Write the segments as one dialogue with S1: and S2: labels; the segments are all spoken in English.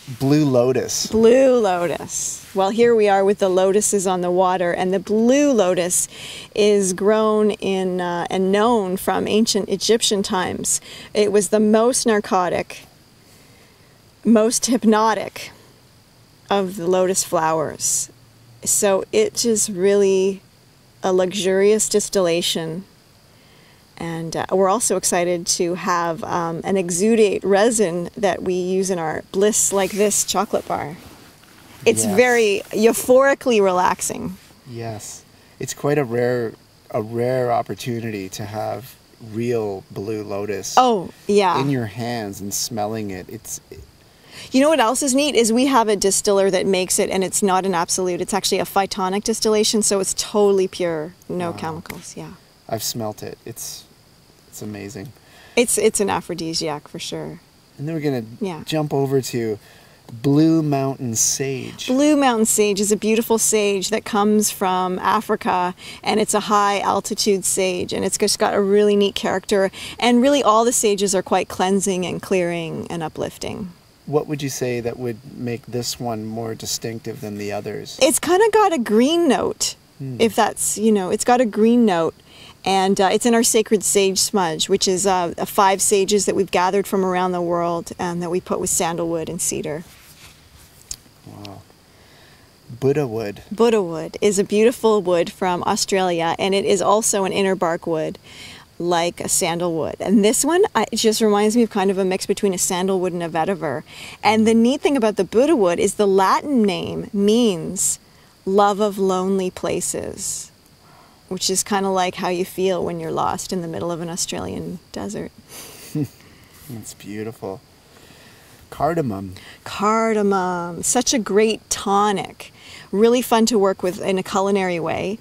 S1: Blue Lotus.
S2: Blue Lotus. Well, here we are with the lotuses on the water, and the blue lotus is grown in and known from ancient Egyptian times. It was the most narcotic, most hypnotic of the lotus flowers. So it's just really a luxurious distillation. And we're also excited to have an exudate resin that we use in our Bliss Like This chocolate bar. It's very euphorically relaxing.
S1: Yes. It's quite a rare opportunity to have real blue lotus in your hands and smelling it.
S2: You know what else is neat is we have a distiller that makes it, and it's not an absolute. It's actually a phytonic distillation, so it's totally pure, no chemicals. Yeah.
S1: I've smelt it. It's amazing.
S2: It's an aphrodisiac for sure.
S1: And then we're gonna jump over to Blue Mountain Sage.
S2: Blue Mountain Sage is a beautiful sage that comes from Africa, and it's a high altitude sage, and it's just got a really neat character, and really all the sages are quite cleansing and clearing and uplifting.
S1: What would you say that would make this one more distinctive than the others?
S2: It's kind of got a green note, if that's, it's got a green note. And it's in our Sacred Sage Smudge, which is 5 sages that we've gathered from around the world and that we put with sandalwood and cedar.
S1: Wow. Buddha wood.
S2: Buddha wood is a beautiful wood from Australia, and it is also an inner bark wood, like a sandalwood. And this one, it just reminds me of kind of a mix between a sandalwood and a vetiver. And the neat thing about the Buddha wood is the Latin name means love of lonely places, which is kind of like how you feel when you're lost in the middle of an Australian desert.
S1: It's beautiful. Cardamom.
S2: Cardamom, such a great tonic. Really fun to work with in a culinary way.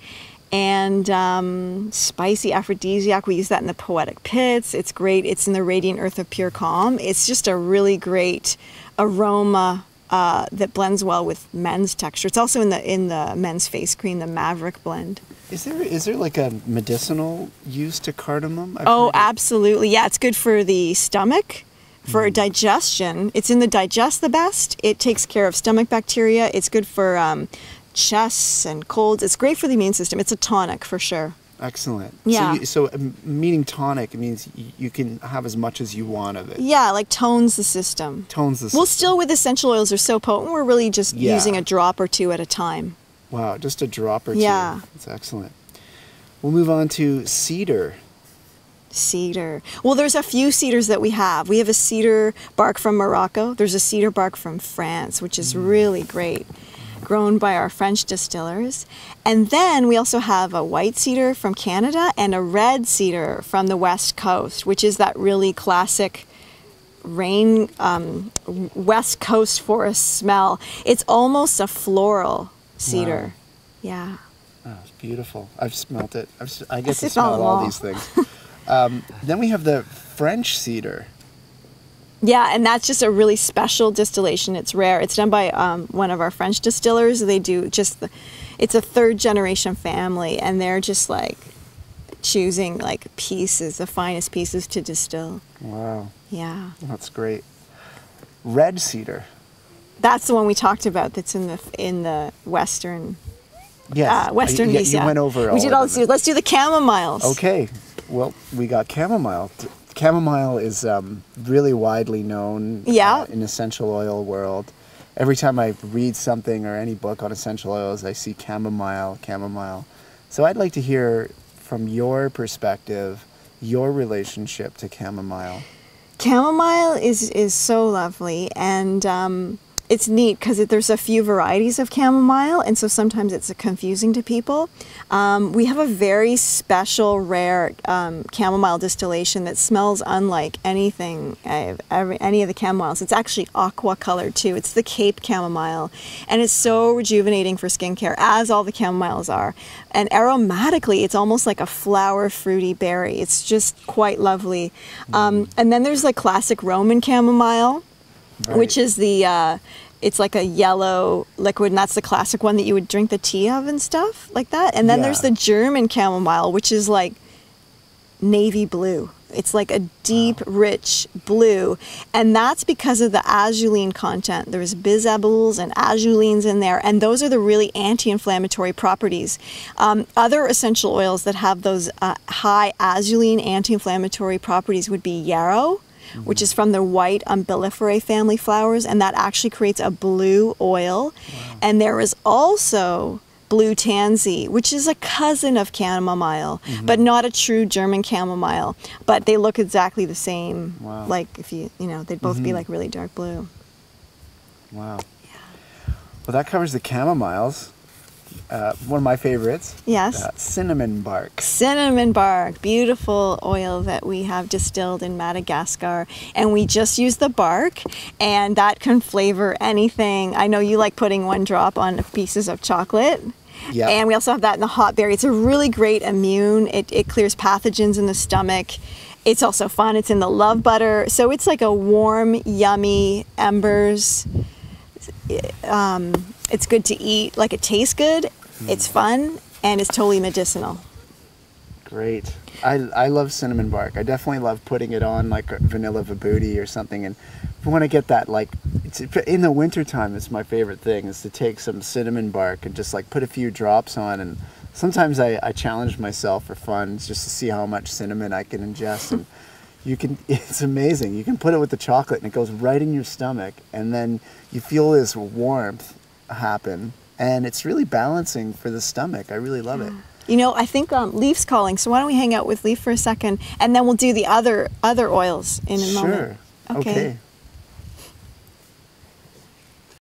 S2: And spicy aphrodisiac, we use that in the Poetic Pits. It's great. It's in the Radiant Earth of Pure Calm. It's just a really great aroma that blends well with men's texture. It's also in the men's face cream, the Maverick blend.
S1: Is there like a medicinal use to cardamom?
S2: Absolutely. Yeah, it's good for the stomach, for digestion. It's in the digest the best. It takes care of stomach bacteria. It's good for chests and colds. It's great for the immune system. It's a tonic for sure.
S1: Excellent.
S2: Yeah.
S1: So meaning tonic, it means you can have as much as you want of it.
S2: Yeah, like tones the system.
S1: Tones the system.
S2: Well, still with essential oils are so potent, we're really just using a drop or two at a time.
S1: Wow, just a drop or two.
S2: Yeah.
S1: That's excellent. We'll move on to cedar.
S2: Cedar. Well, there's a few cedars that we have. We have a cedar bark from Morocco. There's a cedar bark from France, which is really great, grown by our French distillers. And then we also have a white cedar from Canada and a red cedar from the West Coast, which is that really classic West Coast forest smell. It's almost a floral cedar.
S1: Wow.
S2: Yeah.
S1: Oh, it's beautiful. I've smelt it. I get to smell all these things. Then we have the French cedar.
S2: Yeah, and that's just a really special distillation. It's rare. It's done by one of our French distillers. They do it's a 3rd generation family, and they're just like choosing like pieces, the finest pieces to distill.
S1: Wow.
S2: Yeah.
S1: That's great. Red cedar.
S2: That's the one we talked about. That's in the western.
S1: Yes.
S2: Western East.
S1: You went over.
S2: We did all the. Let's do the Chamomiles.
S1: Okay. Well, we got chamomile. Chamomile is really widely known in essential oil world. Every time I read something or any book on essential oils, I see chamomile. So I'd like to hear from your perspective, your relationship to chamomile.
S2: Chamomile is so lovely, and it's neat because there's a few varieties of chamomile, and so sometimes it's confusing to people. We have a very special, rare chamomile distillation that smells unlike anything, any of the chamomiles. It's actually aqua colored too. It's the Cape chamomile, and it's so rejuvenating for skincare, as all the chamomiles are. And aromatically, it's almost like a flower, fruity berry. It's just quite lovely. And then there's like classic Roman chamomile, which is it's like a yellow liquid, and that's the classic one that you would drink the tea of and stuff like that. And then there's the German chamomile, which is like navy blue. It's like a deep, rich blue, and that's because of the azulene content. There's bisabules and azulines in there, and those are the really anti-inflammatory properties. Other essential oils that have those high azulene anti-inflammatory properties would be yarrow, which is from the white umbelliferae family flowers, and that actually creates a blue oil. Wow. And there is also blue tansy, which is a cousin of chamomile, but not a true German chamomile. But they look exactly the same. Wow. Like if you know, they'd both be like really dark blue.
S1: Wow. Yeah. Well, that covers the chamomiles. One of my favorites.
S2: Yes.
S1: Cinnamon bark.
S2: Cinnamon bark, beautiful oil that we have distilled in Madagascar, and we just use the bark, and that can flavor anything. I know you like putting 1 drop on pieces of chocolate. Yeah. And we also have that in the hot berry. It's a really great immune. It clears pathogens in the stomach. It's also fun. It's in the love butter. So it's like a warm, yummy embers. It's good to eat. Like, it tastes good. It's fun, and it's totally medicinal.
S1: Great. I love cinnamon bark. I definitely love putting it on like vanilla vibooty or something. And if you want to get that, like, it's in the wintertime, it's my favorite thing, is to take some cinnamon bark and just like put a few drops on. And sometimes I challenge myself for fun just to see how much cinnamon I can ingest. And it's amazing. You can put it with the chocolate and it goes right in your stomach, and then you feel this warmth happen, and it's really balancing for the stomach. I really love it.
S2: You know, I think Leaf's calling, so why don't we hang out with Leaf for a second, and then we'll do the other oils in a moment.
S1: Sure. Okay.